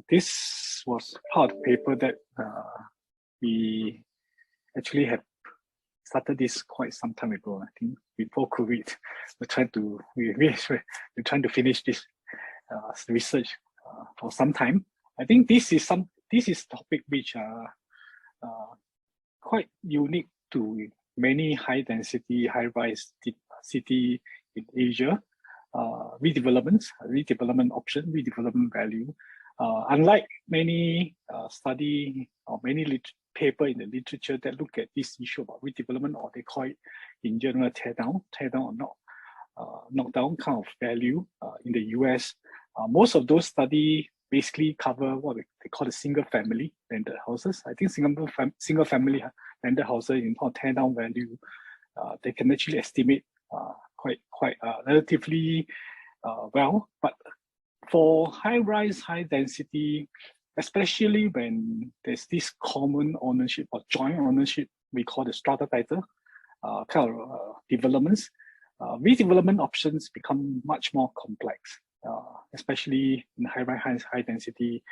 This was part of the paper that we actually have started this quite some time ago. I think before COVID, we're trying to finish this research for some time. I think this is topic which are quite unique to many high density, high rise city in Asia. Redevelopment option, redevelopment value. Unlike many study or many paper in the literature that look at this issue about redevelopment, or they call it in general tear down or knock down kind of value in the US. Most of those studies basically cover what they call the single family landed houses. I think single family landed houses in tear down value, they can actually estimate quite relatively well. But for high rise, high density, especially when there's this common ownership or joint ownership, we call the strata title kind of developments, redevelopment options become much more complex, especially in high density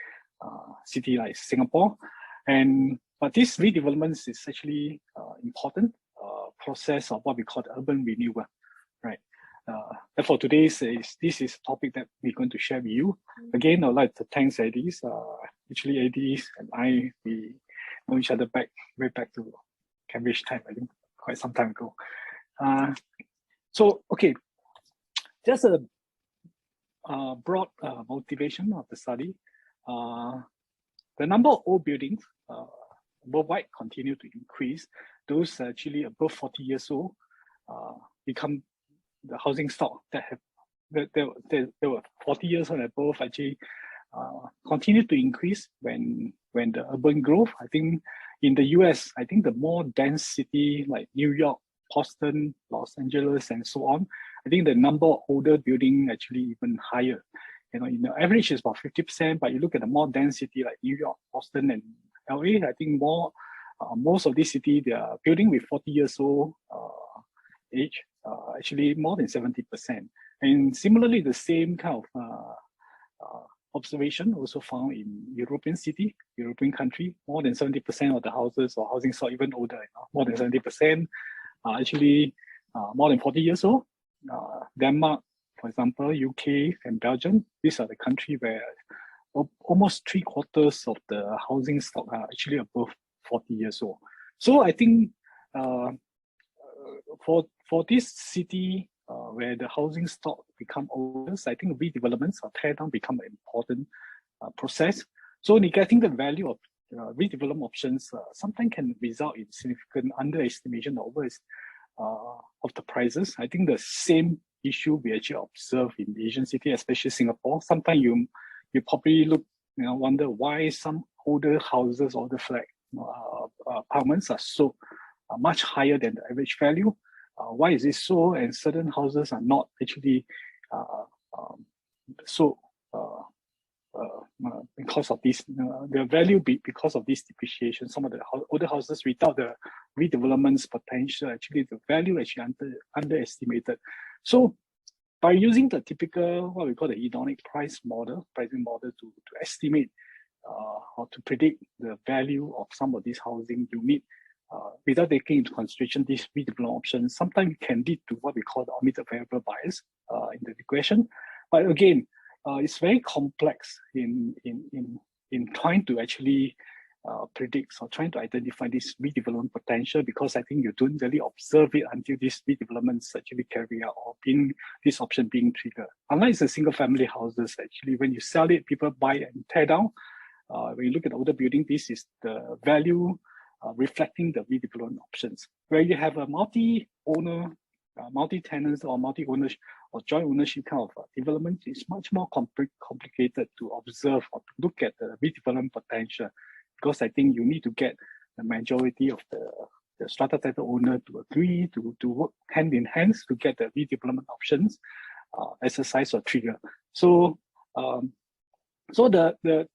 city like Singapore. But this redevelopments is actually important process of what we call the urban renewal, right? Therefore, this is a topic that we're going to share with you. Again, I'd like to thank Adis. Actually, Adis and I, we know each other way back to Cambridge time, I think quite some time ago. So, okay, just a broad motivation of the study. The number of old buildings worldwide continue to increase. Those actually above 40 years old become the housing stock that were 40 years and above actually continue to increase when the urban growth. I think in the US, I think the more dense city like New York, Boston, Los Angeles, and so on, I think the number of older building actually even higher. In the average is about 50%, but you look at the more dense city like New York, Boston, and LA, I think most of these cities, they are building with 40 years old age, actually more than 70%. And similarly, the same kind of observation also found in European country, more than 70% of the houses or housing stock, even older, more than 70%, actually more than 40 years old. Denmark, for example, UK and Belgium, these are the countries where almost 3/4 of the housing stock are actually above 40 years old. So I think for this city where the housing stock become older, I think redevelopments or tear down become an important process. So negating the value of redevelopment options sometimes can result in significant underestimation of the prices. I think the same issue we actually observe in Asian city, especially Singapore. Sometimes you probably wonder why some older houses or the flat apartments are so much higher than the average value. Why is it so? And certain houses are not actually so because of this, the value because of this depreciation. Some of the older houses without the redevelopment's potential, actually the value actually underestimated. So by using the typical, what we call the hedonic pricing model to estimate or to predict the value of some of these housing unit, without taking into consideration these redevelopment options, sometimes it can lead to what we call the omitted variable bias in the equation. But again, it's very complex in trying to actually predict or trying to identify this redevelopment potential, because I think you don't really observe it until these redevelopments actually carry out or this option being triggered. Unlike the single family houses, actually when you sell it, people buy and tear down. When you look at the older building, this is the value reflecting the redevelopment options. Where you have a multi-owner, multi-tenants or multi-ownership or joint ownership kind of development, is much more complicated to observe or to look at the redevelopment potential, because I think you need to get the majority of the strata title owner to agree to work hand in hand to get the redevelopment options exercise or trigger. So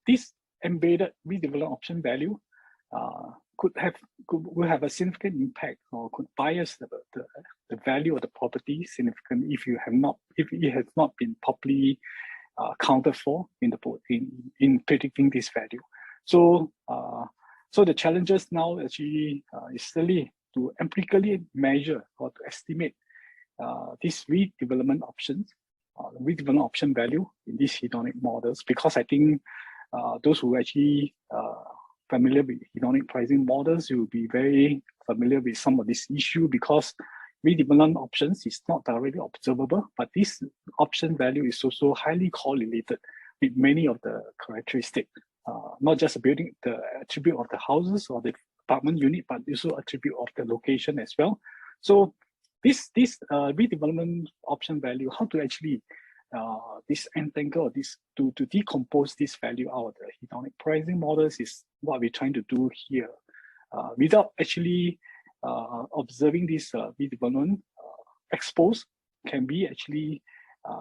this embedded redevelopment option value will have a significant impact, or could bias the value of the property significantly if it has not been properly accounted for in predicting this value. So so the challenges now actually is really to empirically measure or to estimate these redevelopment options, redevelopment option value in these hedonic models, because I think those who actually familiar with hedonic pricing models, you will be very familiar with some of this issue, because redevelopment options is not directly observable, but this option value is also highly correlated with many of the characteristics, not just the attribute of the houses or the apartment unit, but also attribute of the location as well. So this redevelopment option value, how to actually disentangle or to decompose this value out of the hedonic pricing models is what we're trying to do here, without actually observing this redevelopment exposed. Can we actually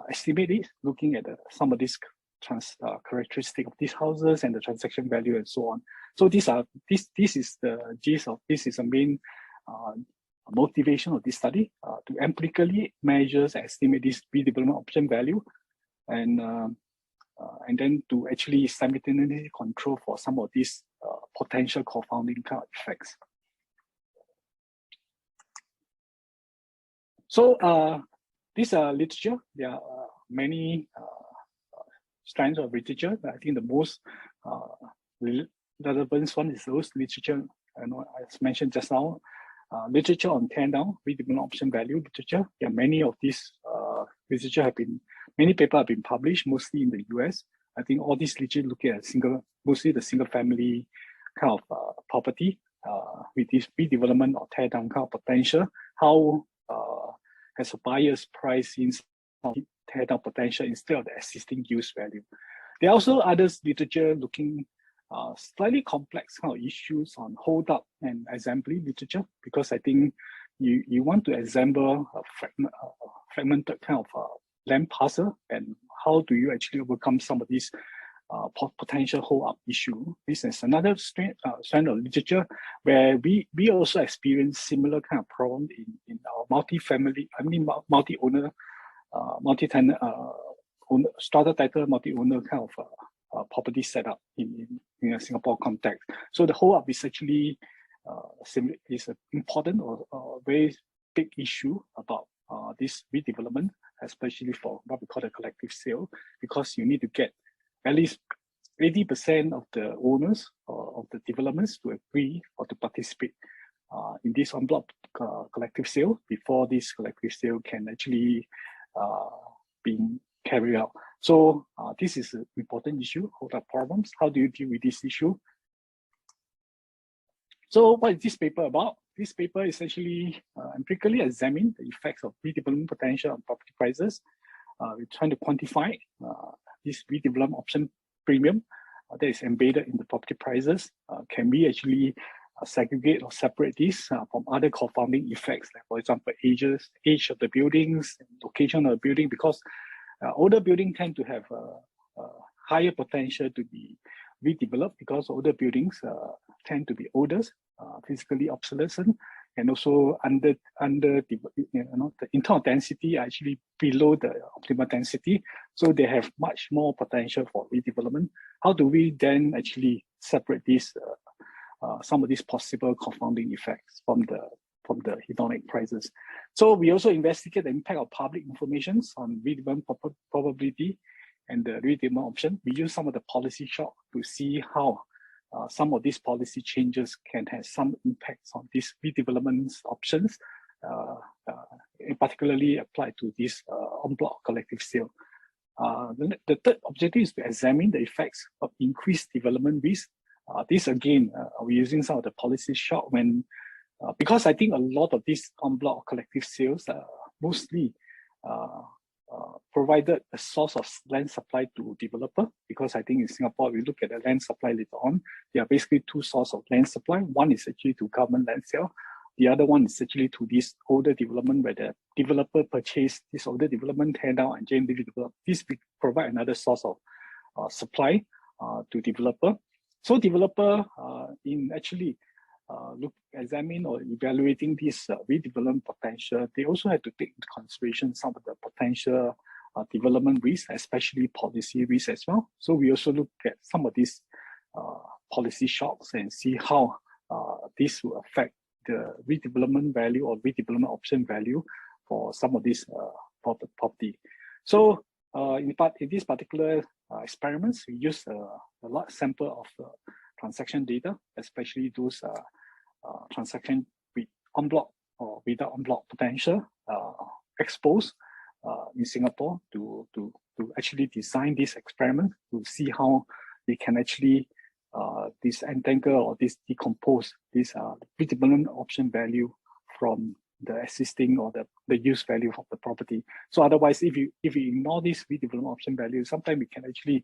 estimate it looking at some of these characteristic of these houses and the transaction value and so on? So this is the gist of this, is the main motivation of this study, to empirically measure and estimate this redevelopment option value, and then to actually simultaneously control for some of these potential confounding kind of effects. So this literature, there are many strands of literature. I think the most relevant one is those literature, as mentioned just now, literature on tear down, redevelopment option value literature. Yeah, many of these literature many papers have been published, mostly in the US. I think all these literature looking at mostly the single family kind of property with this redevelopment or tear down kind of potential. How has a buyer's price in tear down potential instead of the existing use value. There are also other literature looking slightly complex kind of issues on hold up and assembly literature, because I think you want to assemble a fragmented kind of land parcel, and how do you actually overcome some of these potential hold up issue. This is another strand of literature where we also experience similar kind of problem in our multi-owner, multi-tenant, strata title multi-owner kind of property setup in a Singapore context. So the hold up is actually is an important or very big issue about this redevelopment, especially for what we call a collective sale, because you need to get at least 80% of the owners of the developments to agree or to participate in this en bloc collective sale before this collective sale can actually be carried out. So this is an important issue, hold up problems. How do you deal with this issue? So what is this paper about? This paper essentially empirically examine the effects of redevelopment potential on property prices. We're trying to quantify this redevelopment option premium that is embedded in the property prices. Can we actually segregate or separate this from other confounding effects, like for example, age of the buildings, location of the building, because older buildings tend to have higher potential to be redeveloped, because older buildings tend to be older, physically obsolescent, and also the internal density are actually below the optimal density, so they have much more potential for redevelopment. How do we then actually separate these some of these possible confounding effects from the hedonic prices? So we also investigate the impact of public information on redevelopment probability and the redevelopment option. We use some of the policy shock to see how some of these policy changes can have some impacts on these redevelopment options, particularly applied to this en bloc collective sale. The third objective is to examine the effects of increased development risk. This again, we're using some of the policy shock because I think a lot of these en bloc collective sales mostly provided a source of land supply to developer, because I think in Singapore, we look at the land supply later on, there are basically two sources of land supply. One is actually to government land sale. The other one is actually to this older development where the developer purchased this older development, tear down and generally develop. This provide another source of supply to developer. So developer in actually examine or evaluating this redevelopment potential, they also have to take into consideration some of the potential development risk, especially policy risk as well. So we also look at some of these policy shocks and see how this will affect the redevelopment value or redevelopment option value for some of these property. So in this particular experiments, we use a large sample of transaction data, especially those transactions with en bloc or without en bloc potential exposed in Singapore to actually design this experiment to see how they can actually disentangle or decompose this redevelopment option value from the existing or the use value of the property. So otherwise, if you ignore this redevelopment option value, sometimes we can actually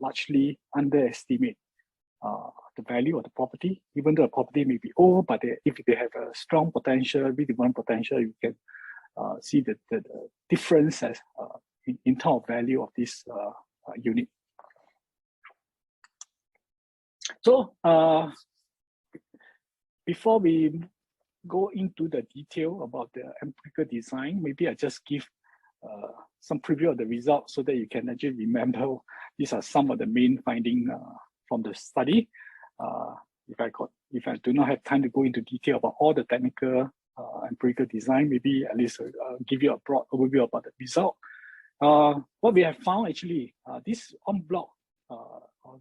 largely underestimate the value of the property, even though the property may be old, but if they have a strong potential, redevelopment potential, you can see the difference as in terms of value of this unit. So before we go into the detail about the empirical design, maybe I just give some preview of the results so that you can actually remember these are some of the main findings from the study. If I do not have time to go into detail about all the technical empirical design, maybe at least give you a broad overview about the result. What we have found actually, this en bloc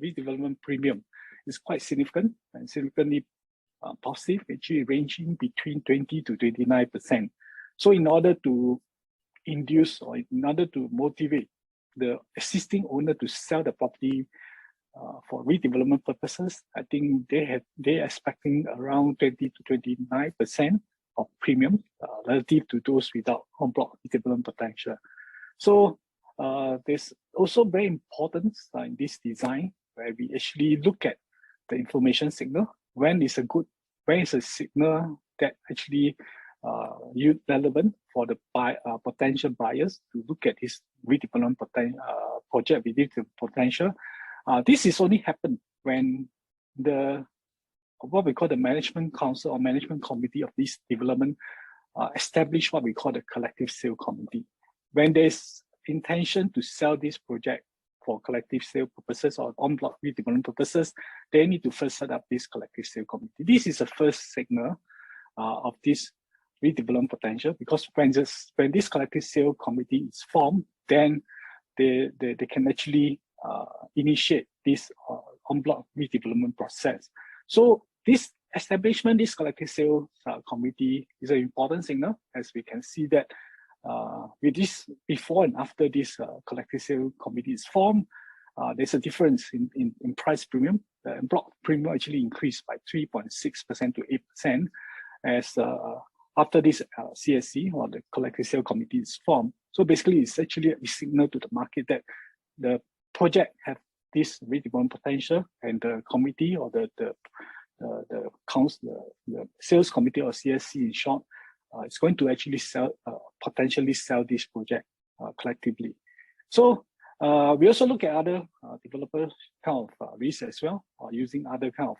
redevelopment premium is quite significant and significantly positive, actually ranging between 20 to 29%. So in order to induce or in order to motivate the existing owner to sell the property for redevelopment purposes, I think they're expecting around 20 to 29% of premium relative to those without en bloc redevelopment potential. So there's also very important in this design where we actually look at the information signal. When is a signal that actually relevant for the potential buyers to look at this redevelopment project with the potential. This is only happened when what we call the management council or management committee of this development establish what we call the collective sale committee. When there's intention to sell this project for collective sale purposes or en bloc redevelopment purposes, they need to first set up this collective sale committee. This is the first signal of this redevelopment potential, because when this collective sale committee is formed, then they can actually initiate this en bloc redevelopment process. So this establishment, this collective sale committee is an important signal, as we can see that with this before and after this collective sale committee is formed, there's a difference in price premium. The en bloc premium actually increased by 3.6% to 8% as after this CSC or the collective sale committee is formed. So basically, it's actually a signal to the market that the project have this redevelopment potential, and the committee or the council, the sales committee or CSC in short, is going to actually potentially sell this project collectively. So we also look at other developer kind of risk as well, or using other kind of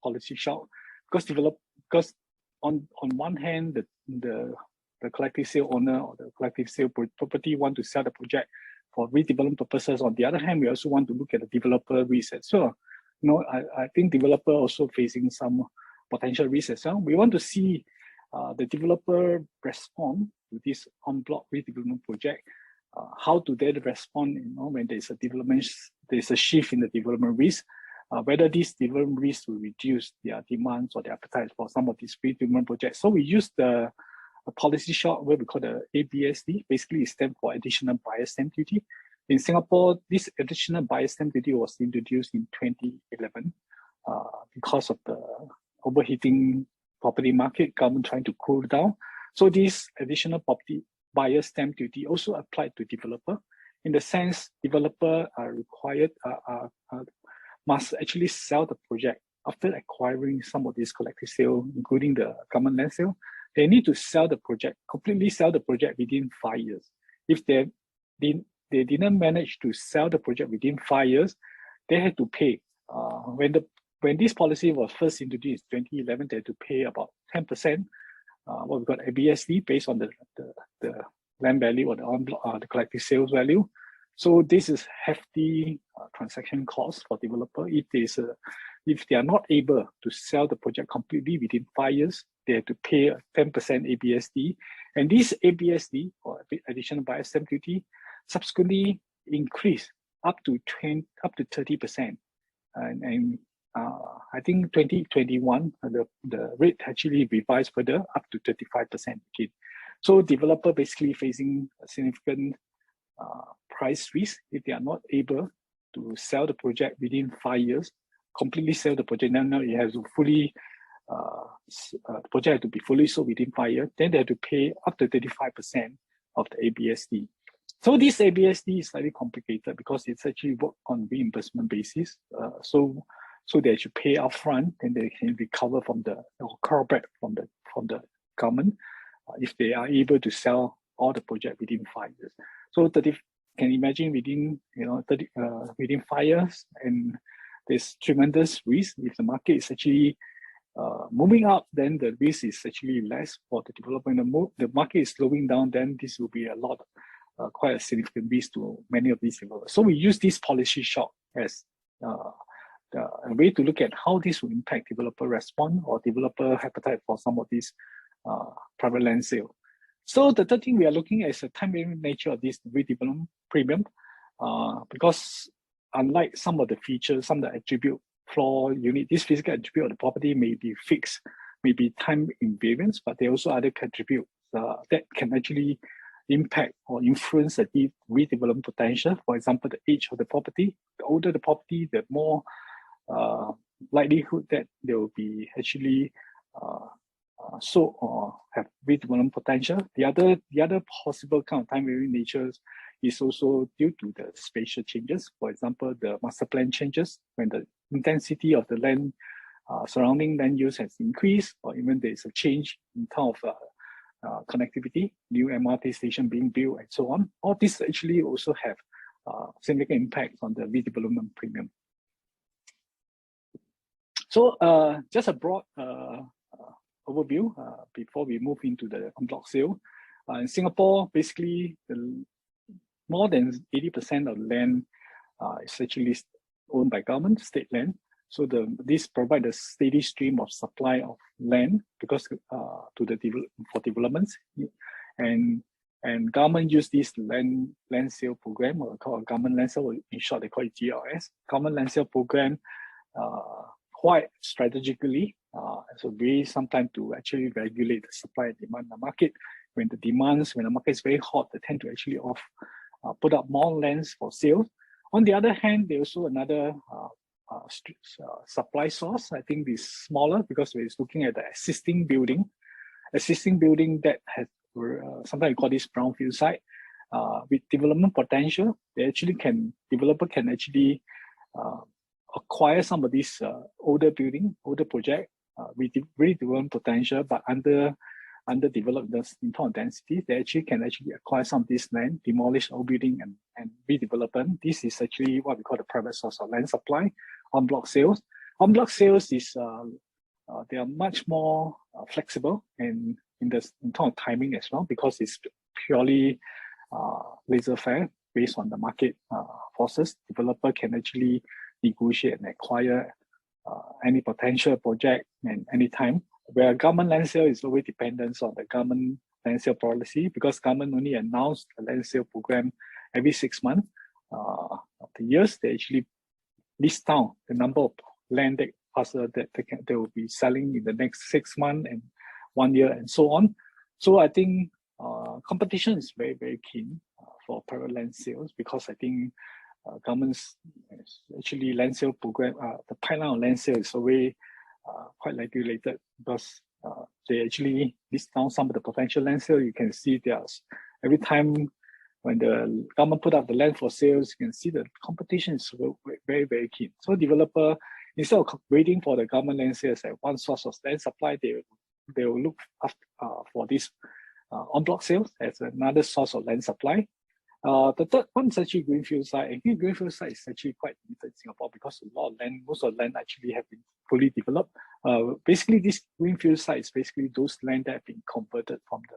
policy shock, because on one hand, the collective sale owner or the collective sale property want to sell the project for redevelopment purposes. On the other hand, we also want to look at the developer risk as well. I think developer also facing some potential risk as well. We want to see the developer respond to this en bloc redevelopment project. How do they respond? When there's a shift in the development risk. Whether these development risks will reduce their demands or their appetite for some of these redevelopment projects. So we use the policy short, where we call the ABSD. Basically, it stands for additional buyer stamp duty. In Singapore, this additional buyer stamp duty was introduced in 2011 because of the overheating property market, government trying to cool down. So this additional property buyer stamp duty also applied to developer. In the sense, developer are required must actually sell the project after acquiring some of these collective sale, including the government land sale. They need to sell the project, completely sell the project within 5 years. If they didn't manage to sell the project within 5 years, they had to pay. When this policy was first introduced in 2011, they had to pay about 10%, what we got ABSD, based on the land value or the collective sales value. So this is hefty transaction cost for developer. If they are not able to sell the project completely within 5 years, they have to pay a 10% ABSD. And this ABSD, or additional buyer stamp duty, subsequently increase up to 30%. And I think 2021, the rate actually revised further up to 35% again. So developer basically facing a significant price risk if they are not able to sell the project within 5 years, completely sell the project. Now it has to fully, the project has to be fully sold within 5 years. Then they have to pay up to 35% of the ABSD. So this ABSD is slightly complicated because it's actually work on reimbursement basis. So they should pay upfront, and they can recover from the corporate from the government if they are able to sell all the project within 5 years. So can imagine within within 5 years, and there's tremendous risk. If the market is actually moving up, then the risk is actually less for the development. The market is slowing down, then this will be a lot, quite a significant risk to many of these developers. So we use this policy shock as a way to look at how this will impact developer response or developer appetite for some of these private land sale. So the third thing we are looking at is the time-varying nature of this redevelopment premium, because unlike some of the features, some of the attribute floor unit, this physical attribute of the property may be fixed, may be time invariance, but there are also other attributes that can actually impact or influence the redevelopment potential. For example, the age of the property. The older the property, the more likelihood that there will be actually sold or have redevelopment potential. The other possible kind of time varying natures is also due to the spatial changes. For example, the master plan changes when the intensity of the land surrounding land use has increased, or even there is a change in terms of connectivity, new MRT station being built, and so on. All this actually also have significant impacts on the redevelopment premium. So just a broad overview before we move into the en bloc sale. In Singapore, basically, more than 80% of land is actually owned by government, state land. So this provides a steady stream of supply of land because for developments, and government use this land sale program, or called government land sale. In short, they call it GLS. Government land sale program quite strategically as a way sometimes to actually regulate the supply and demand in the market. When the market is very hot, they tend to actually put up more lands for sale. On the other hand, there's also another supply source. I think is smaller because we're looking at the existing building that has sometimes we call this brownfield site with development potential. Developer can actually acquire some of these older project with redevelopment potential, but underdeveloped in terms of density. They can acquire some of this land, demolish old building and redevelop them. This is actually what we call the private source of land supply. En bloc sales. En bloc sales is they are much more flexible in terms of timing as well, because it's purely laissez-faire based on the market forces. Developer can actually negotiate and acquire any potential project and any time. Where government land sale is always dependent on the government land sale policy, because government only announced the land sale program every 6 months. Of the years, they actually list down the number of land parcels that they will be selling in the next 6 months and 1 year and so on. So I think competition is very, very keen for private land sales, because I think government's actually land sale program, the pipeline of land sale is already quite regulated, because they actually list down some of the potential land sale. You can see there's every time when the government put up the land for sales, you can see the competition is very, very keen. So developer, instead of waiting for the government land sales as one source of land supply, they will look after, for this en bloc sales as another source of land supply. The third one is actually greenfield site. And greenfield site is actually quite limited in Singapore, because a lot of land, most of the land actually have been fully developed. Basically, this greenfield site is basically those land that have been converted from the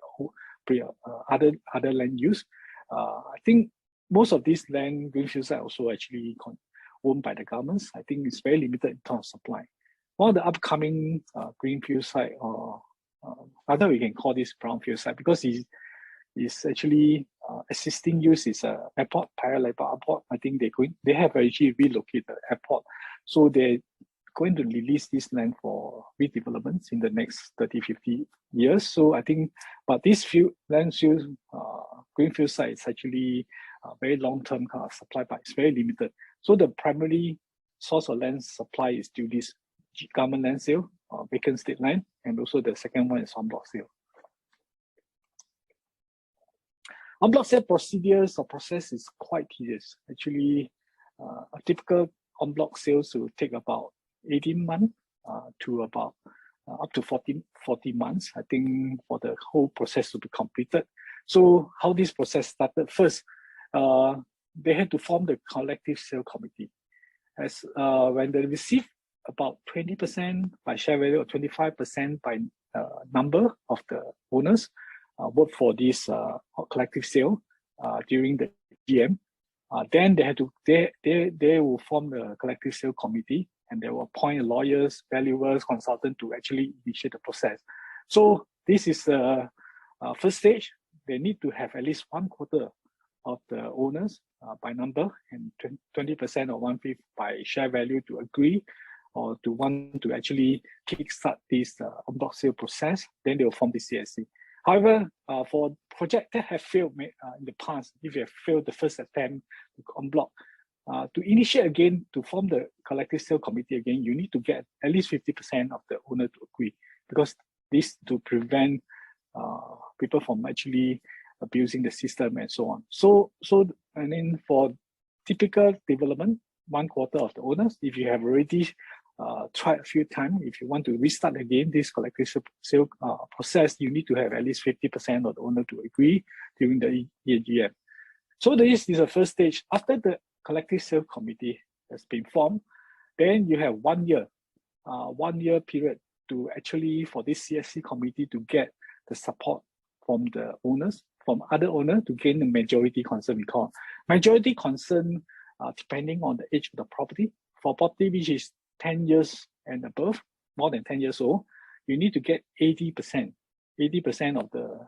other land use. I think most of these land greenfield sites also actually owned by the governments. I think it's very limited in terms of supply. One of the upcoming greenfield site, or rather we can call this brownfield site, because it's actually existing use is airport, Paya Lebar Airport. I think they have actually relocated the airport, so they're going to release this land for redevelopments in the next 30-50 years. So I think, but this greenfield site is actually very long-term kind of supply, but it's very limited. So the primary source of land supply is still this government land sale, vacant state land, and also the second one is en bloc sale. En bloc sale procedures or process is quite tedious. Actually, a typical en bloc sales will take about 18 months to about up to 40 months, I think, for the whole process to be completed. So how this process started? First, they had to form the collective sale committee. As when they receive about 20% by share value or 25% by number of the owners vote for this collective sale during the GM, then they will form the collective sale committee, and they will appoint lawyers, valuers, consultants to actually initiate the process. So this is the first stage. They need to have at least 1/4 of the owners by number and 20% or 1/5 by share value to agree or to want to actually kickstart this en bloc sale process. Then they will form the CSC. However, for projects that have failed in the past, if you have failed the first attempt en bloc, to initiate again, to form the collective sale committee again, you need to get at least 50% of the owner to agree, because this to prevent people from actually abusing the system and so on. So and then for typical development, 1/4 of the owners, if you have already tried a few times, if you want to restart again this collective sale process, you need to have at least 50% of the owner to agree during the EGM. So this is the first stage. After the collective sale committee has been formed, then you have 1 year, 1 year period to actually for this CSC committee to get the support from the owners, from other owners, to gain the majority consent. We call majority consent, depending on the age of the property. For property which is 10 years and above, more than 10 years old, you need to get 80% of the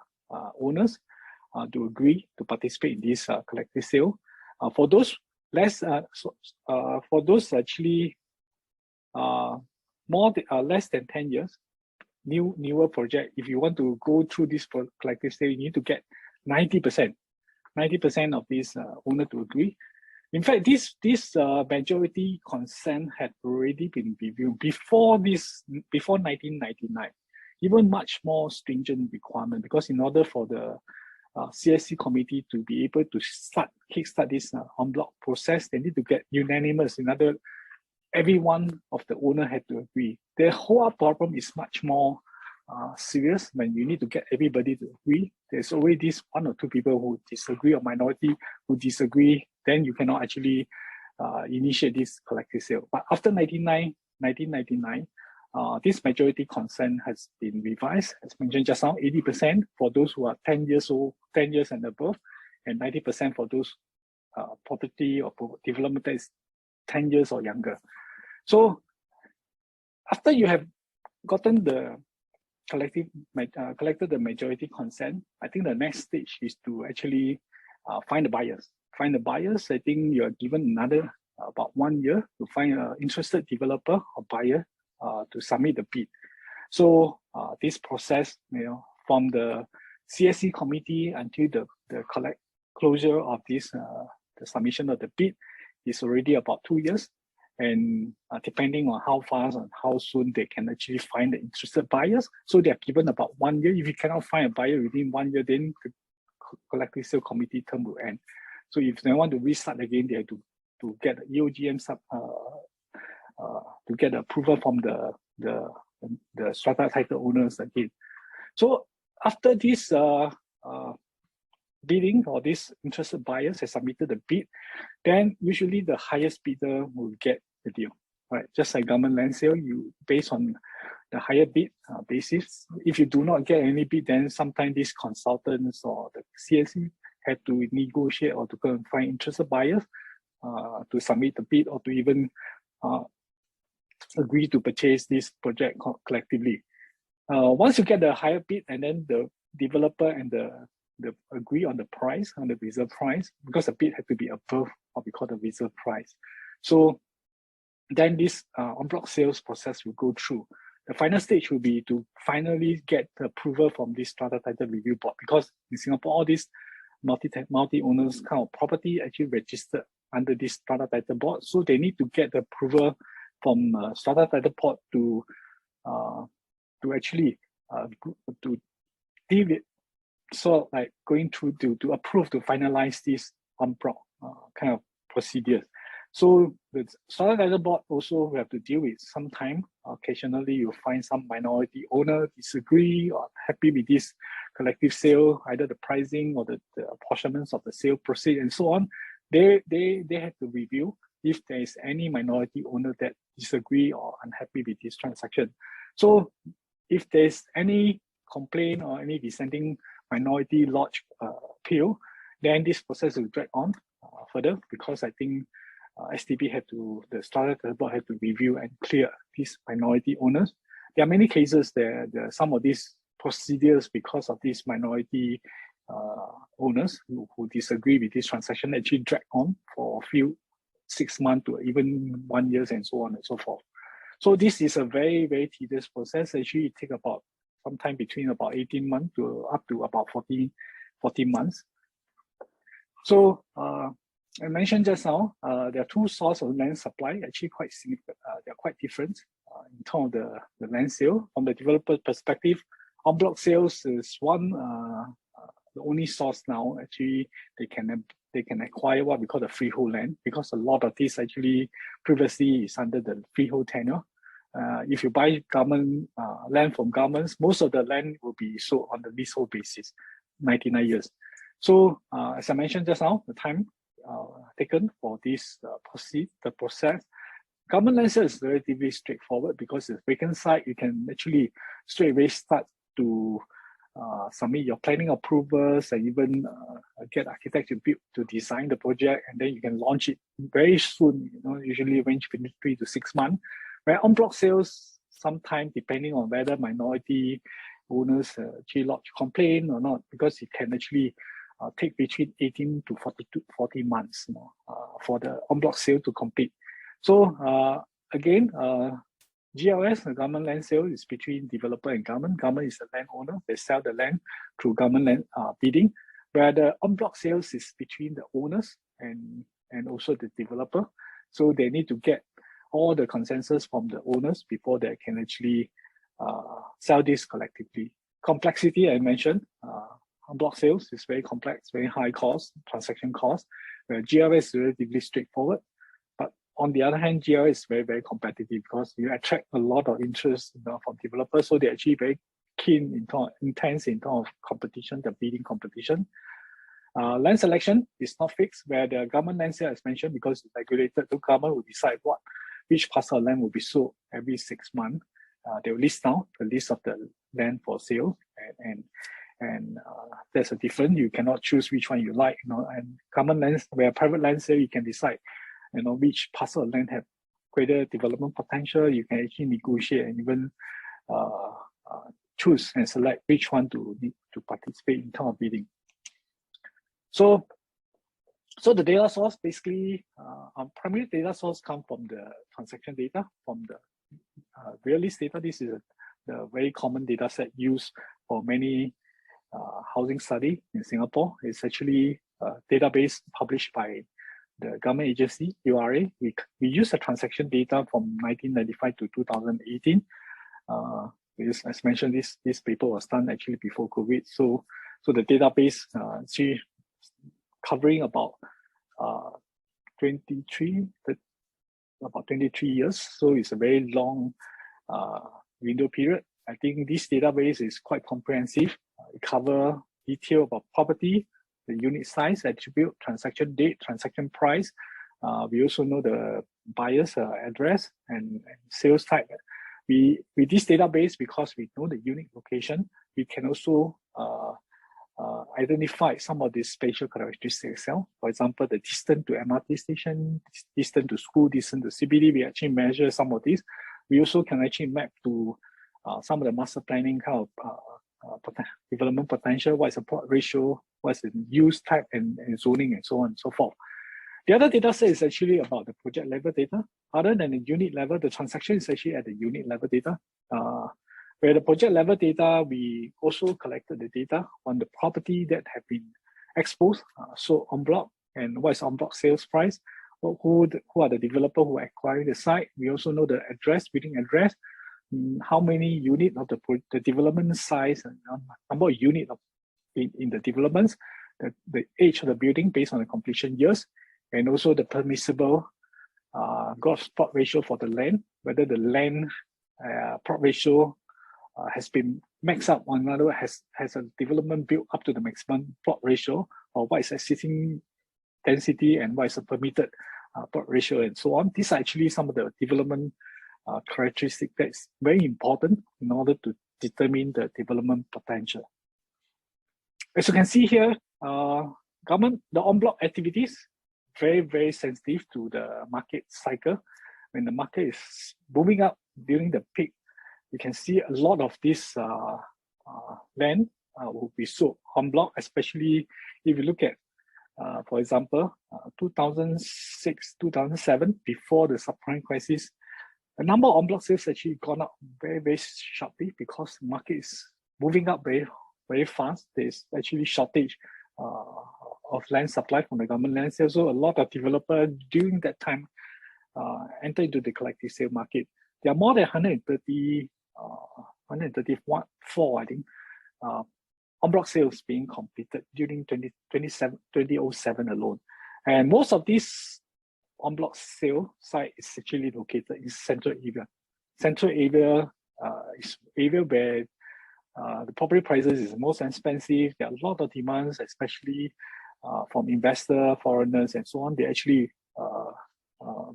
owners to agree to participate in this collective sale. For those less, for those actually less than 10 years, newer project, if you want to go through this collective sale, you need to get 90% of these owner to agree. In fact, this majority consent had already been reviewed before 1999, even much more stringent requirement, because in order for the CSC committee to be able to kickstart this en bloc process, they need to get unanimous. In other, every one of the owner had to agree. The whole problem is much more serious when you need to get everybody to agree. There's always this 1 or 2 people who disagree, or minority who disagree, then you cannot actually initiate this collective sale. But after 1999, this majority consent has been revised, as mentioned just now, 80% for those who are 10 years old, 10 years and above, and 90% for those property or development that is 10 years or younger. So after you have gotten the collected the majority consent, I think the next stage is to actually find the buyers. Find the buyers. I think you are given another about 1 year to find an interested developer or buyer to submit the bid. So this process, from the CSC committee until the closure of this the submission of the bid is already about 2 years. And depending on how fast and how soon they can actually find the interested buyers, so they are given about 1 year. If you cannot find a buyer within 1 year, then the collective sale committee term will end. So if they want to restart again, they have to get the EOGM to get approval from the strata title owners again. So after this bidding, or these interested buyers have submitted the bid, then usually the highest bidder will get the deal, right? Just like government land sale, you based on the higher bid basis. If you do not get any bid, then sometimes these consultants or the CSE had to negotiate or to go and find interested buyers to submit the bid or to even agree to purchase this project collectively. Once you get the higher bid, and then the developer and the agree on the price, on the reserve price, because the bid had to be above what we call the reserve price. So then this en bloc sales process will go through. The final stage will be to finally get the approval from this strata title review board, because in Singapore, all these multi-owners kind of property actually registered under this strata title board. So they need to get the approval from strata title board to actually to deal with, so like going through to approve, to finalize this en bloc kind of procedures. So the strata title board also we have to deal with sometime. Occasionally you find some minority owner disagree or happy with this collective sale, either the pricing or the apportionments of the sale proceed and so on. They have to review if there is any minority owner that disagree or unhappy with this transaction. So if there's any complaint or any dissenting minority lodge appeal, then this process will drag on further, because I think STB had to, the strata title board had to review and clear these minority owners. There are many cases there are some of these procedures because of these minority owners who disagree with this transaction actually drag on for a few 6 months to even 1 year and so on and so forth. So this is a very, very tedious process. Actually, it takes about sometime between about 18 months to up to about 40 months. So I mentioned just now, there are two sources of land supply, actually quite significant. They're quite different in terms of the land sale. From the developer perspective, en bloc sales is one, the only source now. Actually, they can acquire what we call the freehold land, because a lot of this actually previously is under the freehold tenure. If you buy government land from governments, most of the land will be sold on the leasehold basis, 99 years. So as I mentioned just now, the time taken for this the process. Government land sale is relatively straightforward, because it's vacant site. You can actually straight away start to submit your planning approvals and even get architect to design the project, and then you can launch it very soon. Usually range between 3 to 6 months. Where en bloc sales, sometimes depending on whether minority owners actually lodge complaint or not, because it can actually take between 18 to 40 months for the en bloc sale to complete. So again, GLS, the government land sale, is between developer and government. Government is the landowner. They sell the land through government land bidding, where the en bloc sales is between the owners and also the developer. So they need to get all the consensus from the owners before they can actually sell this collectively. Complexity, I mentioned, en bloc sales is very complex, very high cost, transaction cost, where GLS is relatively straightforward. But on the other hand, GLS is very, very competitive, because you attract a lot of interest from developers. So they're actually very keen, intense in terms of competition, the bidding competition. Land selection is not fixed, where the government land sale, as mentioned, because it's regulated, the government will decide which parcel of land will be sold every 6 months. They will list down the list of the land for sale, and there's a difference. You cannot choose which one you like, and government lands, where private land sale, you can decide, which parcel of land have greater development potential. You can actually negotiate and even choose and select which one to participate in terms of bidding. So the data source, basically, our primary data source comes from the transaction data, from the RILS data. This is the very common data set used for many housing study in Singapore. It's actually a database published by the government agency, URA. We use the transaction data from 1995 to 2018. As mentioned, this paper was done actually before COVID. So the database actually covering about 23 years. So it's a very long window period. I think this database is quite comprehensive. It covers detail about property, the unit size, attribute, transaction date, transaction price. We also know the buyer's address and sales type, with this database, because we know the unique location, we can also identify some of these spatial characteristics as well. For example, the distance to MRT station, distance to school, distance to CBD, we actually measure some of these. We also can actually map to some of the master planning kind of development potential, what is the plot ratio, what's the use type and zoning and so on and so forth. The other data set is actually about the project level data. Other than the unit level, the transaction is actually at the unit level data. Where the project level data, we also collected the data on the property that have been exposed, so en bloc, and what is en bloc sales price, who are the developer who are acquiring the site. We also know the address, building address, how many units of the development size, and number of units in the developments, the age of the building based on the completion years, and also the permissible gross plot ratio for the land, whether the land plot ratio has been maxed out, or in other words, has a development built up to the maximum plot ratio, or what is existing density and what is the permitted plot ratio and so on. These are actually some of the development characteristics that's very important in order to determine the development potential. As you can see here, the en bloc activities, very, very sensitive to the market cycle. When the market is moving up during the peak, you can see a lot of this land will be sold en bloc, especially if you look at, for example, 2006, 2007, before the subprime crisis. The number of en bloc sales actually gone up very, very sharply because the market is moving up very, very fast. There's actually shortage of land supply from the government land sales. So a lot of developers during that time enter into the collective sale market. There are more than 134, I think, en bloc sales being completed during 2007 alone. And most of these en bloc sale site is actually located in central area. Central area is area where the property prices is most expensive. There are a lot of demands, especially from investors, foreigners, and so on. They actually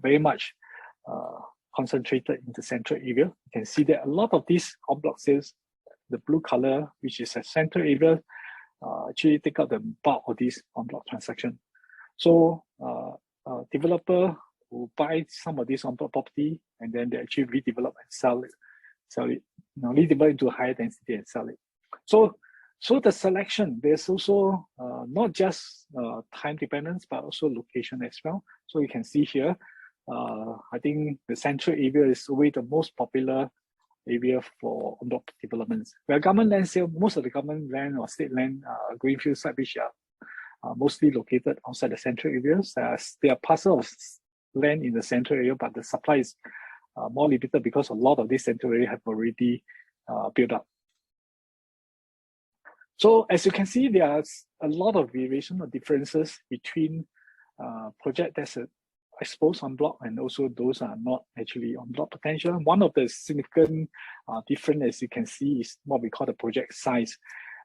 very much concentrated in the central area. You can see that a lot of these en bloc sales, the blue color, which is a central area, actually take out the bulk of this en bloc transaction. So developer will buy some of this en bloc property, and then they actually redevelop and sell it, redevelop into higher density and sell it. So the selection, there's also not just time dependence, but also location as well. So you can see here, I think the central area is always the most popular area for en bloc developments. Where government land sale, most of the government land or state land, greenfield site, which are mostly located outside the central areas. There are parcels of land in the central area, but the supply is more limited because a lot of these central areas have already built up. So as you can see, there's a lot of variation or differences between project that's exposed en bloc and also those are not actually en bloc potential. One of the significant difference, as you can see, is what we call the project size.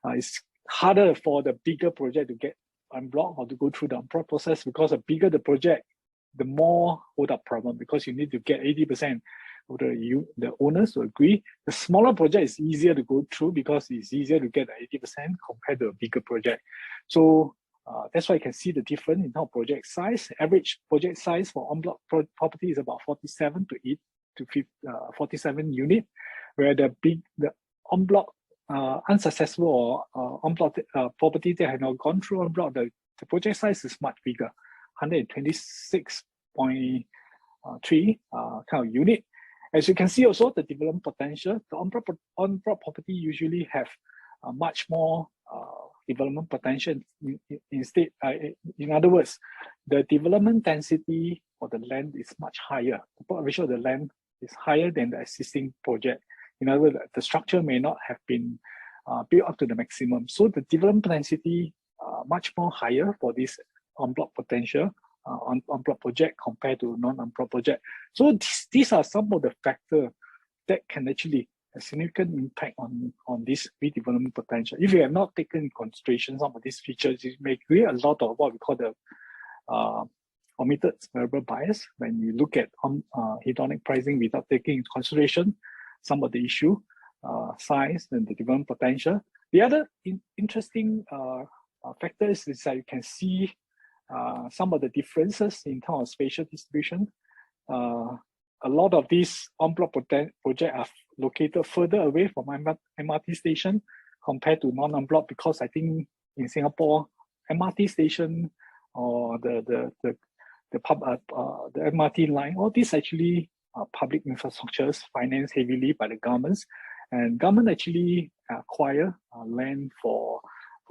It's harder for the bigger project to get en bloc or to go through the en bloc process, because the bigger the project, the more hold up problem, because you need to get 80% of the owners to agree. The smaller project is easier to go through because it's easier to get 80% compared to a bigger project. So that's why you can see the difference in terms of project size. Average project size for en bloc property is about 47 to 47 unit, where the en bloc unsuccessful or en bloc property that have not gone through en bloc, the project size is much bigger, 126.3 kind of unit. As you can see also, the development potential, the en bloc property usually have much more development potential. Instead, in other words, the development density for the land is much higher. The plot ratio of the land is higher than the existing project. In other words, the structure may not have been built up to the maximum. So the development density much more higher for this en bloc potential en bloc project compared to non-en bloc project. So these are some of the factors that can actually have a significant impact on this redevelopment potential. If you have not taken into consideration some of these features, it may create a lot of what we call the omitted variable bias when you look at hedonic pricing without taking into consideration some of the issue, size and the development potential. The other interesting factors is that you can see some of the differences in terms of spatial distribution. A lot of these en bloc projects are located further away from MRT station compared to non-en bloc, because I think in Singapore, MRT station or the MRT line, all these actually are public infrastructures financed heavily by the governments, and government actually acquire land for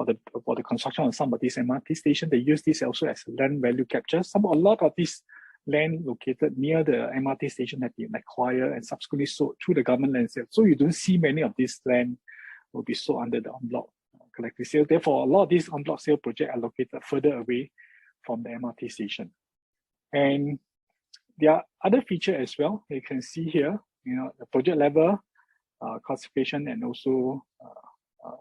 the construction of some of these MRT stations. They use this also as land value capture. A lot of this land located near the MRT station have been acquired and subsequently sold through the government land sale. So you don't see many of this land will be sold under the en bloc collective sale. Therefore, a lot of these en bloc sale projects are located further away from the MRT station. And there are other features as well. You can see here, the project level classification, and also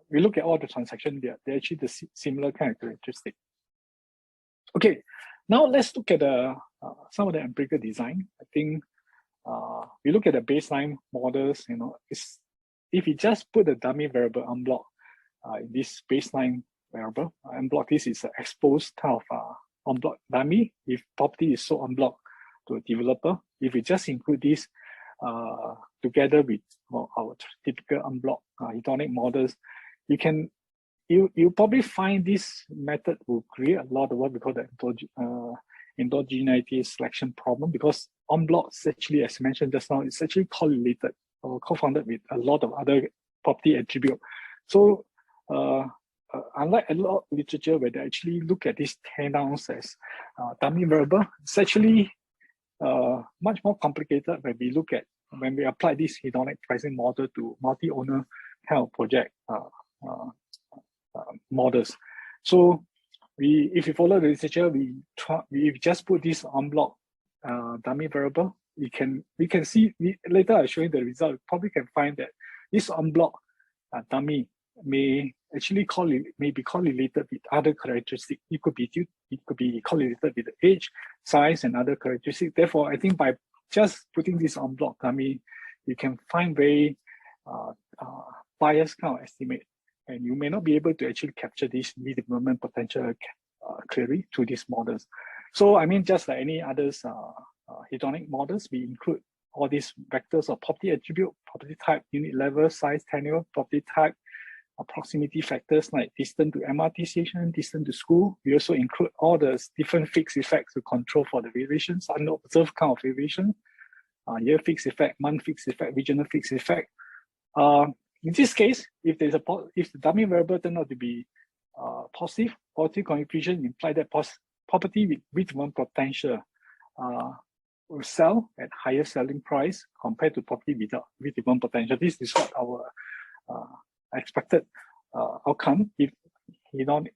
we look at all the transactions. They're actually the similar kind of characteristic. Okay, now let's look at some of the empirical design. I think we look at the baseline models. If you just put the dummy variable en bloc in this baseline variable en bloc, this is an exposed kind of en bloc dummy. If property is sold en bloc to a developer, if we just include this together with our typical en bloc hedonic models, you probably find this method will create a lot of what we call the endogeneity selection problem, because en bloc is actually, as mentioned just now, it's actually correlated or confounded with a lot of other property attributes. So unlike a lot of literature where they actually look at these teardowns as dummy variable, it's actually much more complicated when we apply this hedonic pricing model to multi-owner kind of project models. So if you follow the literature, we just put this en bloc dummy variable. We can see later. I'll show you the result. You probably can find that this en bloc dummy may actually be correlated with other characteristics. It could be correlated with the age, size, and other characteristics. Therefore, I think by just putting this en bloc dummy, you can find very biased kind of estimate, and you may not be able to actually capture this redevelopment potential clearly through these models. So I mean, just like any others hedonic models, we include all these vectors of property attribute, property type, unit level, size, tenure, property type, proximity factors like distance to MRT station, distance to school. We also include all the different fixed effects to control for the variations, unobserved kind of variation, year fixed effect, month fixed effect, regional fixed effect. In this case, if the dummy variable turns out to be positive coefficient imply that property with redevelopment potential will sell at higher selling price compared to property without redevelopment potential. This is what our expected outcome. If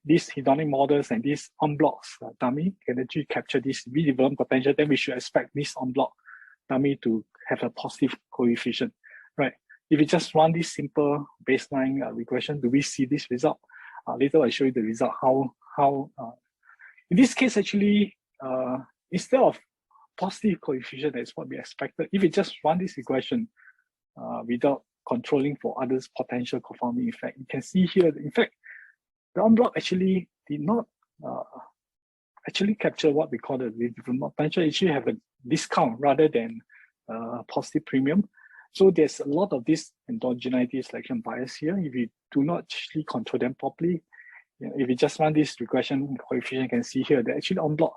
these hedonic models and these en bloc dummy can actually capture this redevelopment potential, then we should expect this en bloc dummy to have a positive coefficient, right? If you just run this simple baseline regression, do we see this result? Later I'll show you the result. How in this case, actually, instead of positive coefficient, that's what we expected. If you just run this regression without controlling for others potential confounding effect, you can see here, in fact, the en bloc actually did not actually capture what we call the redevelopment potential. It should have a discount rather than positive premium. So there's a lot of this endogeneity selection bias here. If you do not actually control them properly, if you just run this regression coefficient, you can see here that actually en bloc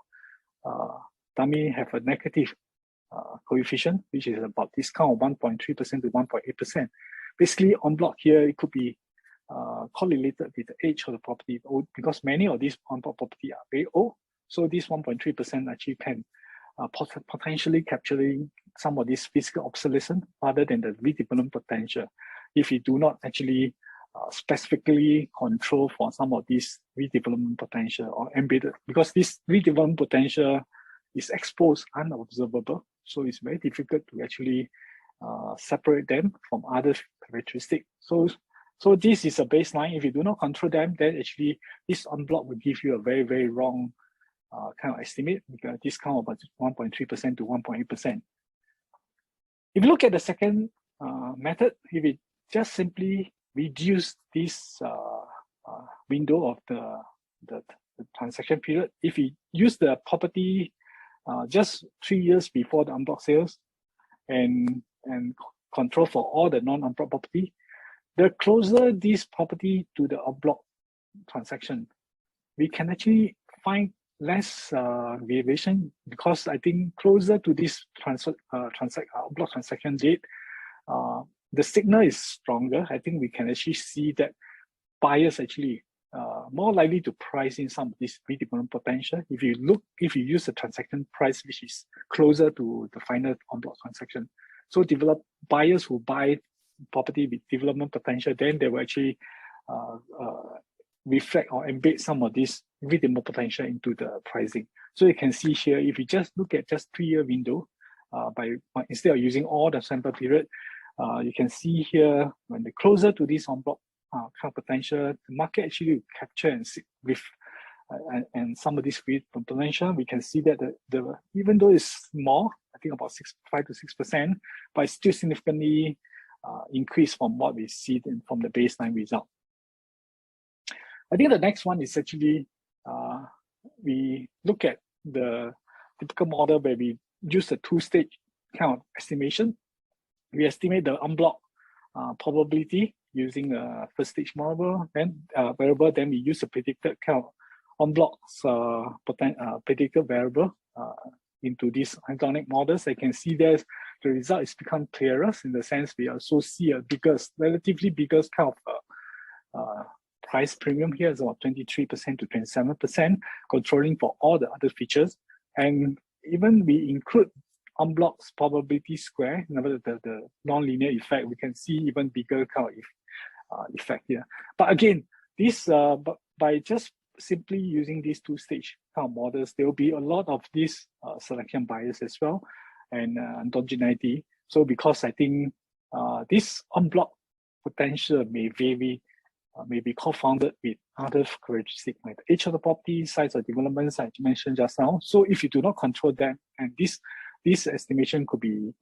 dummy have a negative coefficient, which is about discount of 1.3% to 1.8%. Basically, en bloc here, it could be correlated with the age of the property, because many of these en bloc property are very old. So this 1.3% actually can potentially capturing some of this physical obsolescence rather than the redevelopment potential. If you do not actually specifically control for some of these redevelopment potential or embedded, because this redevelopment potential is exposed unobservable. So it's very difficult to actually separate them from other characteristics. So this is a baseline. If you do not control them, then actually this en bloc will give you a very, very wrong kind of estimate, with a discount of about 1.3% to 1.8%. If you look at the second method, if we just simply reduce this window of the transaction period, if we use the property just 3 years before the unblock sales and control for all the non-unblock property, the closer this property to the unblock transaction, we can actually find less variation, because I think closer to this block transaction date, the signal is stronger. I think we can actually see that buyers actually more likely to price in some of this redevelopment potential. If you use the transaction price which is closer to the final on-block transaction, so buyers who buy property with development potential, then they will actually reflect or embed some of this redevelopment potential into the pricing. So you can see here, if you just look at just 3-year window, instead of using all the sample period, you can see here when they're closer to this on-block potential, the market actually capture and sit with and some of this potential. We can see that the even though it's small, I think about 5 to 6%, but it's still significantly increased from what we see from the baseline result. I think the next one is actually we look at the typical model where we use a 2-stage kind of estimation. We estimate the unblock probability using a first stage variable, then we use a predicted kind of unblocks predicted variable into these iconic models. I can see that the result is become clearer in the sense we also see a relatively bigger kind of price premium here is about 23% to 27%, controlling for all the other features. And even we include unblocks probability square, the non-linear effect, we can see even bigger kind of effect here. But again, this by just simply using these 2-stage kind of models, there will be a lot of these selection bias as well and endogeneity. So because I think this unblock potential may vary, may be confounded with other characteristics like the age of the property, size of developments I mentioned just now. So if you do not control them, and this estimation could be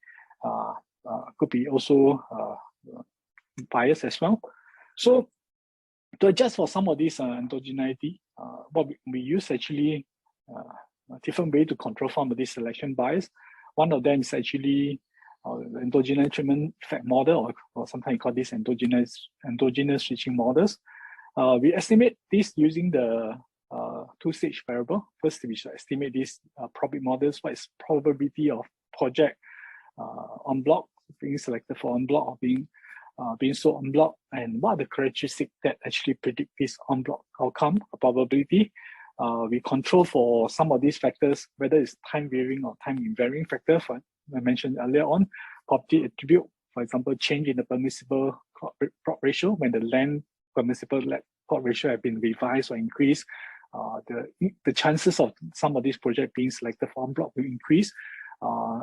also biased as well. So to adjust for some of this endogeneity, what we use actually a different way to control some of this selection bias. One of them is actually the endogenous treatment effect model, or sometimes you call this endogenous switching models. We estimate this using the 2-stage variable. First, we should estimate these probability models. What is probability of project on block being selected for on block or being sold on block, and what are the characteristics that actually predict this on block outcome probability. We control for some of these factors, whether it's time varying or time invariant factor. For I mentioned earlier on, property attribute, for example, change in the permissible plot ratio when the land permissible plot ratio have been revised or increased. The chances of some of these projects being selected for en bloc will increase.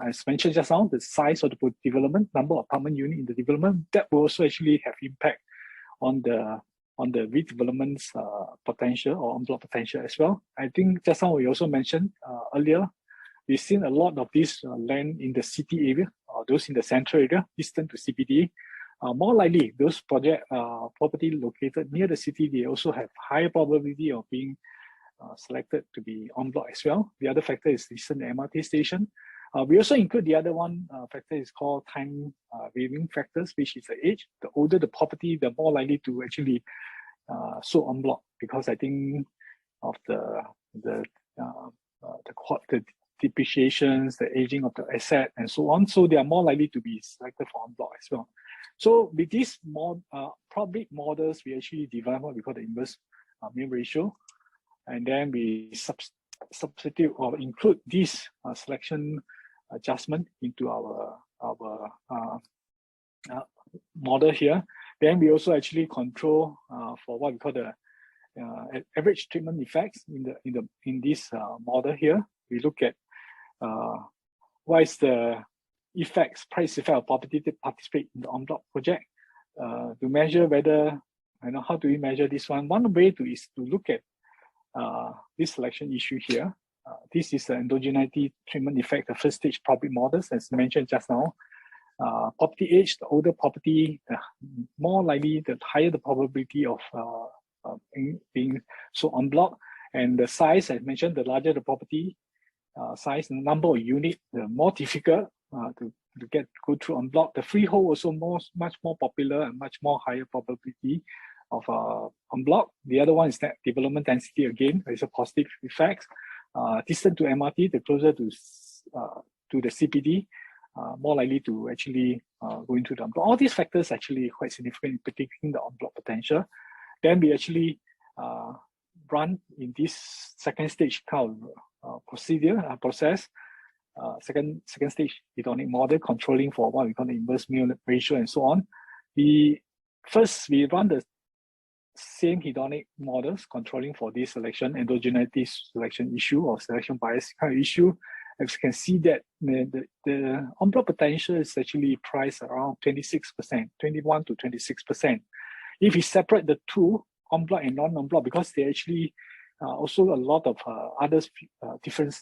As mentioned just now, the size of the development, number of apartment unit in the development, that will also actually have impact on the redevelopment's potential or en bloc potential as well. I think just now we also mentioned earlier, we've seen a lot of this land in the city area, or those in the central area, distant to CBD. More likely, those property located near the city, they also have higher probability of being selected to be en bloc as well. The other factor is distant MRT station. We also include the other one factor is called time varying factors, which is the age. The older the property, the more likely to actually sold en bloc, because I think of the depreciations, the aging of the asset, and so on. So they are more likely to be selected for en bloc as well. So with these probability models, we actually develop what we call the inverse mean ratio, and then we substitute or include this selection adjustment into our model here. Then we also actually control for what we call the average treatment effects in this model here. We look at what is the price effect of property to participate in the en bloc project to measure whether, how do we measure this one? One way is to look at this selection issue here. This is the endogeneity treatment effect, the first stage probability models, as mentioned just now. property age, the older property, the more likely, the higher the probability of being sold en bloc. And the size, as mentioned, the larger the property size, the number of units, the more difficult to go through en bloc. The freehold also much more popular and much more higher probability of en bloc. The other one is that development density again. There's a positive effect. Distant to MRT, the closer to the CBD, more likely to actually go into the en bloc. All these factors actually quite significant in predicting the en bloc potential. Then we actually run in this second stage kind of process. Second stage hedonic model controlling for what we call the inverse mean ratio and so on. We run the same hedonic models controlling for this selection, endogeneity selection issue or selection bias kind of issue. As you can see that the en bloc potential is actually priced around 26%, 21 to 26%. If we separate the two, en bloc and non-en bloc, because they actually also a lot of other different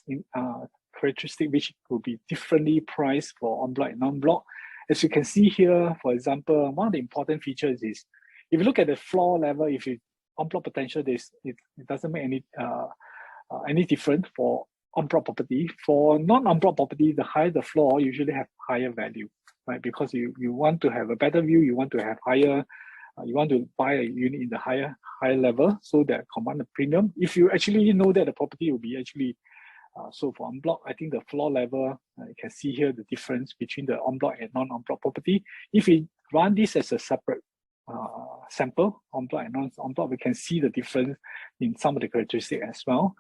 characteristics which will be differently priced for en bloc and non-bloc. As you can see here, for example, one of the important features is if you look at the floor level, if you en bloc potential, it doesn't make any difference for en bloc property. For non-en bloc property, the higher the floor usually have higher value, right? Because you want to have a better view, you want to have higher, you want to buy a unit in the higher level, so that command a premium. If you actually know that the property will be actually sold for en bloc, I think the floor level, you can see here the difference between the en bloc and non-en bloc property. If we run this as a separate sample, en bloc and non-en bloc, we can see the difference in some of the characteristics as well.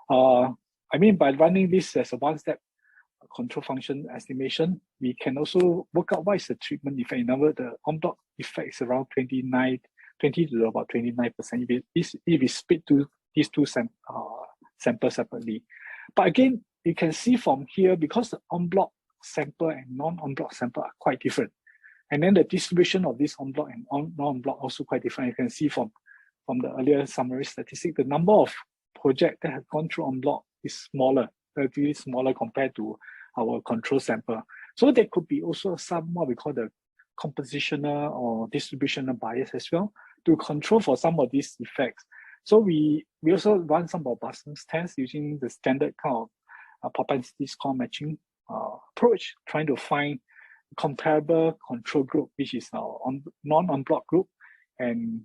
I mean, by running this as a one-step control function estimation, we can also work out what is the treatment effect. In other words, the en bloc effect is around 20 to about 29% if we split these two samples separately. But again, you can see from here, because the en bloc sample and non-en bloc sample are quite different. And then the distribution of this en bloc and non-en bloc also quite different. You can see from the earlier summary statistic, the number of projects that have gone through en bloc is smaller, relatively smaller compared to our control sample. So there could be also some what we call the compositional or distributional bias as well to control for some of these effects. So we also run some robustness tests using the standard kind of propensity score matching approach, trying to find comparable control group, which is our non-en bloc group, and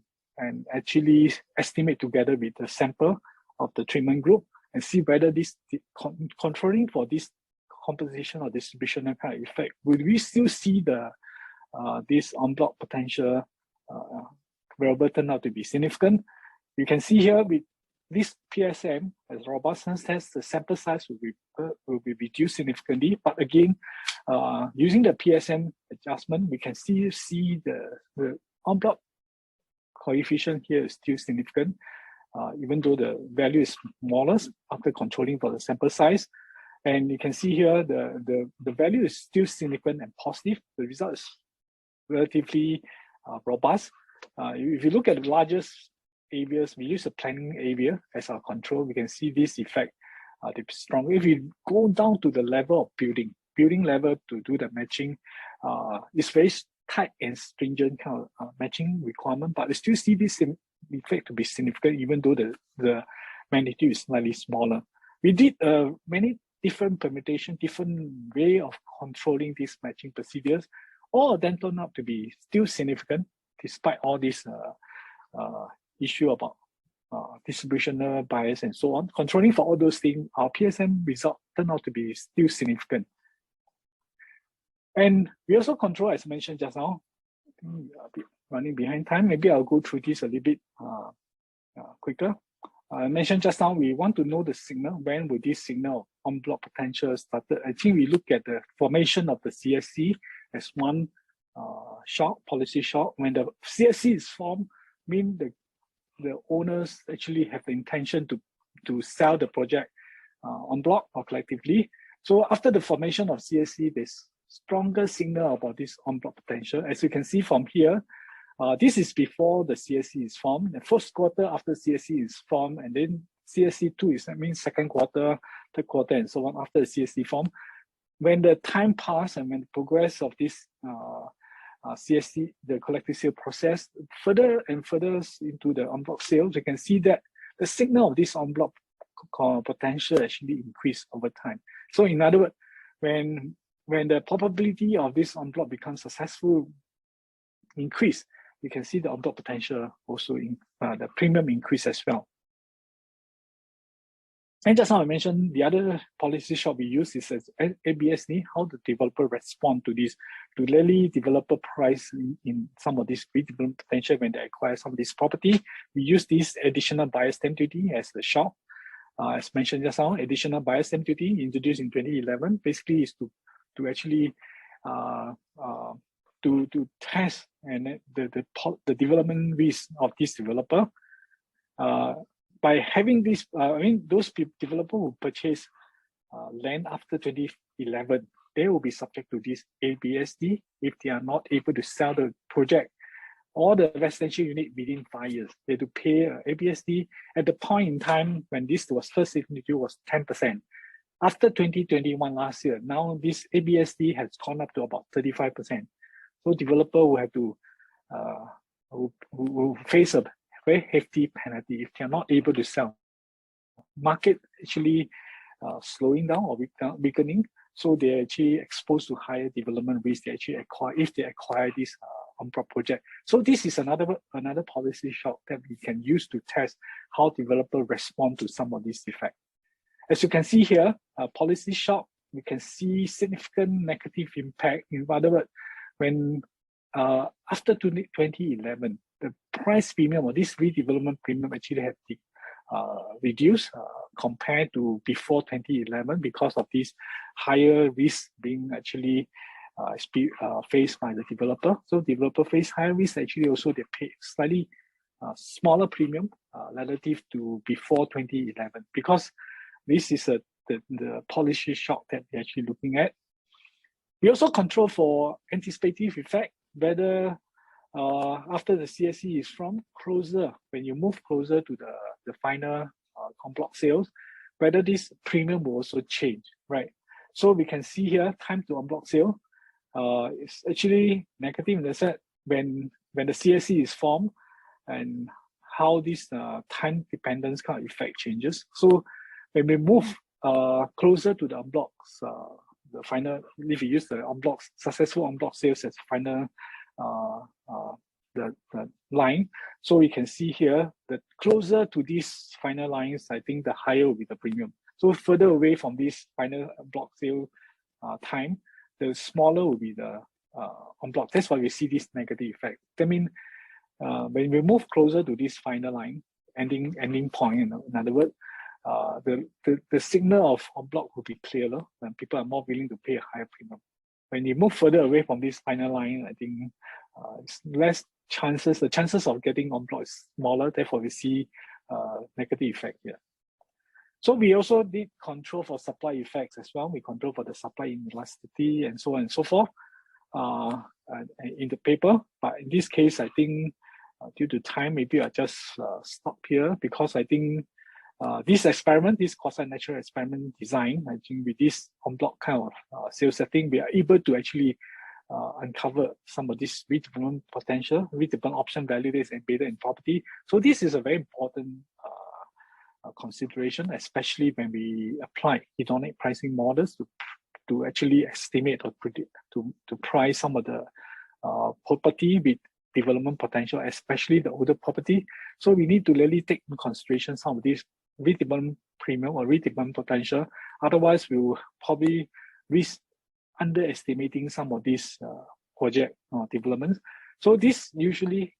actually estimate together with the sample of the treatment group and see whether this controlling for this composition or distributional kind of effect, will we still see this en bloc potential variable turn out to be significant? You can see here with this PSM as robustness test, the sample size will be reduced significantly. But again, using the PSM adjustment, we can see the en bloc coefficient here is still significant, even though the value is smallest after controlling for the sample size. And you can see here the value is still significant and positive. The result is relatively robust. If you look at the largest areas, we use a planning area as our control. We can see this effect strong. If we go down to the level of building level to do the matching, it's very tight and stringent kind of matching requirement, but we still see this effect to be significant, even though the magnitude is slightly smaller. We did many different permutation, different way of controlling these matching procedures. All of them turned out to be still significant, despite all this issue about distributional bias and so on. Controlling for all those things, our PSM result turned out to be still significant. And we also control, as mentioned just now, a bit running behind time. Maybe I'll go through this a little bit quicker. I mentioned just now, we want to know the signal. When will this signal en bloc potential started? I think we look at the formation of the CSC as one policy shock. When the CSC is formed, mean the owners actually have the intention to sell the project en bloc or collectively. So after the formation of CSC, there's stronger signal about this en bloc potential. As you can see from here, this is before the CSC is formed. The first quarter after CSC is formed, and then CSC2 is, that means second quarter, third quarter, and so on after the CSC form. when the time pass and when the progress of this CSC, the collective sale process, further and further into the en bloc sales, you can see that the signal of this en bloc potential actually increase over time. So in other words, when the probability of this en bloc becomes successful increase, you can see the en bloc potential also in the premium increase as well. And just now I mentioned the other policy shot we use is as ABSD, how the developer respond to this, to really developer price in some of this redevelopment potential when they acquire some of this property. We use this additional buyer stamp duty as the shot. As mentioned just now, additional buyer stamp duty introduced in 2011 basically is to actually to test and the development risk of this developer. By having this, those developers who purchase land after 2011, they will be subject to this ABSD if they are not able to sell the project or the residential unit within 5 years. They have to pay ABSD at the point in time when this was first introduced was 10%. After 2021 last year, now this ABSD has gone up to about 35%. So developer will have to will face a very hefty penalty if they are not able to sell. Market actually slowing down or weakening, so they're actually exposed to higher development risk. They actually acquire this en bloc project. So this is another policy shock that we can use to test how developers respond to some of these effects. As you can see here, policy shock, we can see significant negative impact. In other words, when after 2011, the price premium or this redevelopment premium actually had reduced compared to before 2011 because of this higher risk being actually faced by the developer. So developer face higher risk, actually also they pay slightly smaller premium relative to before 2011 because this is the policy shock that we're actually looking at. We also control for anticipative effect, whether after the CSC is from closer, when you move closer to the final en bloc sales, whether this premium will also change, right? So we can see here, time to en bloc sale is actually negative in the sense when the CSC is formed and how this time dependence kind of effect changes. So when we move closer to the en blocs, the final, if you use the en blocs, successful en bloc sales as final the line. So we can see here that closer to these final lines, I think the higher will be the premium. So further away from this final block sale time, the smaller will be the en bloc. That's why we see this negative effect. I mean, when we move closer to this final line, ending point, in other words, the signal of en bloc will be clearer and people are more willing to pay a higher premium. When you move further away from this final line, I think it's less chances, the chances of getting en bloc is smaller, therefore we see negative effect here. So we also did control for supply effects as well. We control for the supply inelasticity and so on and so forth in the paper. But in this case, I think due to time, maybe I just stop here because I think this experiment, this quasi-natural experiment design, I think with this en bloc kind of sales setting, we are able to actually uncover some of this redevelopment potential, redevelopment option value that is embedded in property. So this is a very important consideration, especially when we apply hedonic pricing models to actually estimate or predict, to price some of the property with development potential, especially the older property. So we need to really take into consideration some of these redevelopment premium or redevelopment potential. Otherwise, we will probably risk underestimating some of these project developments. So this usually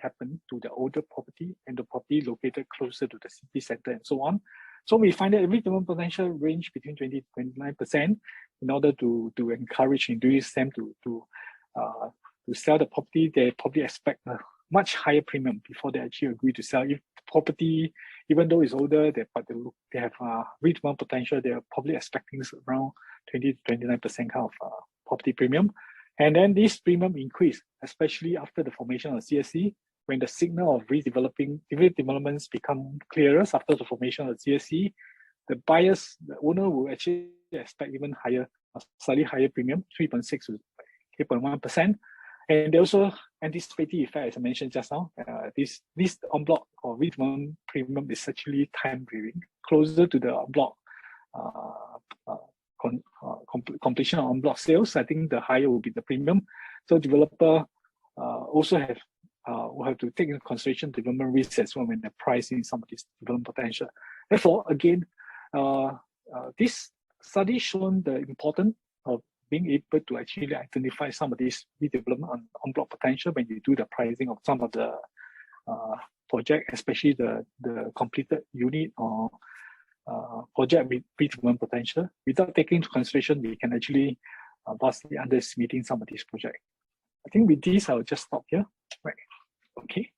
happens to the older property and the property located closer to the city center and so on. So we find that redevelopment potential range between 20 to 29% in order to encourage induced them to sell the property. They probably expect a much higher premium before they actually agree to sell. If the property, even though it's older, they have redevelopment potential, they're probably expecting around 20 to 29% kind of property premium. And then this premium increase, especially after the formation of CSC, when the signal of redevelopments become clearer after the formation of CSC, the owner will actually expect even higher slightly higher premium, 3.6 to 8.1%. And they also anticipate the effect, as I mentioned just now. This en bloc or redevelopment premium is actually time varying, closer to the en bloc completion of en bloc sales. I think the higher will be the premium. So developer also will have to take into consideration development risks as well when they're pricing some of this development potential. Therefore, again, this study shown the importance of being able to actually identify some of these redevelopment en bloc potential when you do the pricing of some of the project, especially the completed unit or project with redevelopment potential. Without taking into consideration, we can actually vastly underestimating some of these projects. I think with this, I'll just stop here. Right. Okay.